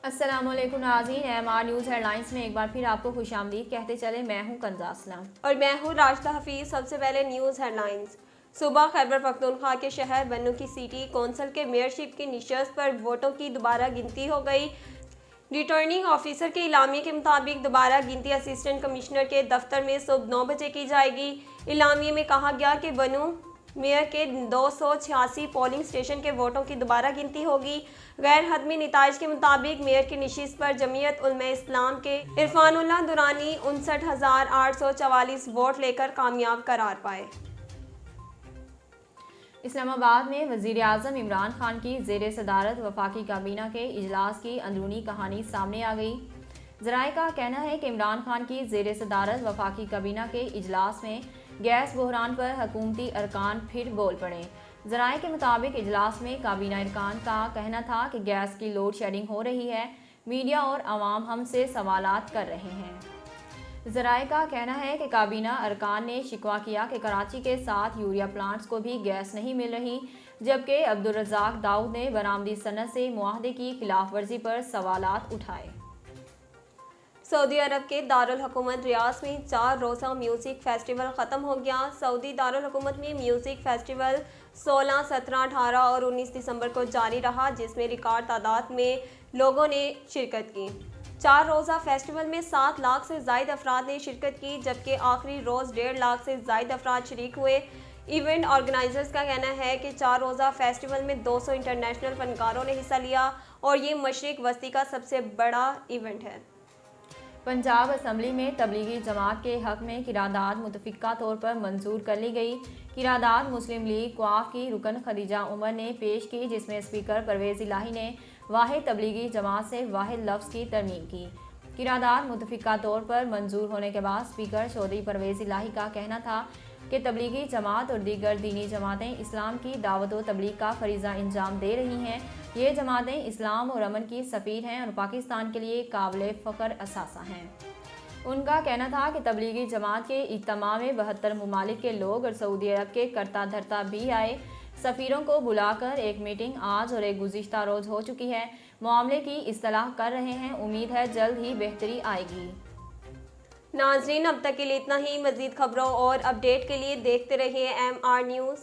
अस्सलाम वालेकुम नाज़रीन, MR न्यूज़ हेडलाइंस में एक बार फिर आपको खुशामदीद कहते चले। मैं हूं कंजा असलम और मैं हूं राशिदा हफीज। सबसे पहले न्यूज़ हेडलाइंस। सुबह खैबर पख्तूनख्वा के शहर बन्नू की सिटी कौंसिल के मेयरशिप की निशस्त पर वोटों की दोबारा गिनती हो गई। रिटर्निंग ऑफिसर के इलामिये के मुताबिक दोबारा गिनती असिस्टेंट कमिश्नर के दफ्तर में सुबह 9 बजे की जाएगी। इलामिये में कहा गया कि बन्नू मेयर के 286 पोलिंग स्टेशन के वोटों की दोबारा गिनती होगी। गैर हतमी निताइज के मुताबिक मेयर की नशिस्त पर जमीयत उलमा इस्लाम के इरफानुल्लाह दुरानी 59,844 वोट लेकर कामयाब करार पाए। इस्लामाबाद में वज़ीर आज़म इमरान खान की ज़ेर सदारत वफाकी काबीना के इजलास की अंदरूनी कहानी सामने आ गई। ज़राए का कहना है कि इमरान खान की ज़ेर सदारत वफाकी काबीना के इजलास में गैस बहरान पर हुकूमती अरकान फिर बोल पड़े। ज़राए के मुताबिक इजलास में काबीना अरकान का कहना था कि गैस की लोड शेडिंग हो रही है, मीडिया और आवाम हमसे सवालात कर रहे हैं। ज़राए का कहना है कि काबीना अरकान ने शिकवा किया कि कराची के साथ यूरिया प्लांट्स को भी गैस नहीं मिल रही, जबकि अब्दुल रज़ाक दाऊद ने बरामदी सनत से मुआहदे की खिलाफ वर्जी पर सवालात उठाए। सऊदी अरब के दारुल हुकूमत रियाद में 4 रोज़ा म्यूज़िक फेस्टिवल ख़त्म हो गया। सऊदी दारुल हुकूमत में म्यूज़िक फेस्टिवल 16, 17, 18 और 19 दिसंबर को जारी रहा, जिसमें रिकॉर्ड तादाद में लोगों ने शिरकत की। 4 रोज़ा फेस्टिवल में 7 लाख से ज़ायद अफराद ने शिरकत की, जबकि आखिरी रोज़ 1.5 लाख से ज़ायद अफराद शरीक हुए। इवेंट ऑर्गेनाइजर्स का कहना है कि 4 रोज़ा फेस्टिवल में 200 इंटरनेशनल फनकारों ने हिस्सा लिया और ये मशरिक वस्ती का सबसे बड़ा इवेंट है। पंजाब असम्बली में तबलीगी जमात के हक़ में किरादाद मुतफ़िक़ा तौर पर मंजूर कर ली गई। किरादाद मुस्लिम लीग क्वाफ की रुकन खदीजा उमर ने पेश की, जिसमें स्पीकर परवेज़ इलाही ने वाहिद तबलीगी जमात से वाहिद लफ्ज़ की तरमीम की। किरादाद मुतफ़िक़ा तौर पर मंजूर होने के बाद स्पीकर चौधरी परवेज़ इलाही का कहना था कि तबलीगी जमात और दीगर दीनी जमातें इस्लाम की दावत व तबलीग का फरीज़ा अंजाम दे रही हैं। ये जमातें इस्लाम और अमन की सफ़ीर हैं और पाकिस्तान के लिए काबिल फ़ख्र असासा हैं। उनका कहना था कि तबलीगी जमात के इज्तिमा में 72 ममालिक के लोग और सऊदी अरब के करता धरता भी आए। सफ़ीरों को बुलाकर एक मीटिंग आज और एक गुज़िश्ता रोज़ हो चुकी है। मामले की इस्तलाह कर रहे हैं। उम्मीद है जल्द ही बेहतरी आएगी। नाज़रीन, अब तक के लिए इतना ही। मज़ीद खबरों और अपडेट के लिए देखते रहिए MR न्यूज़।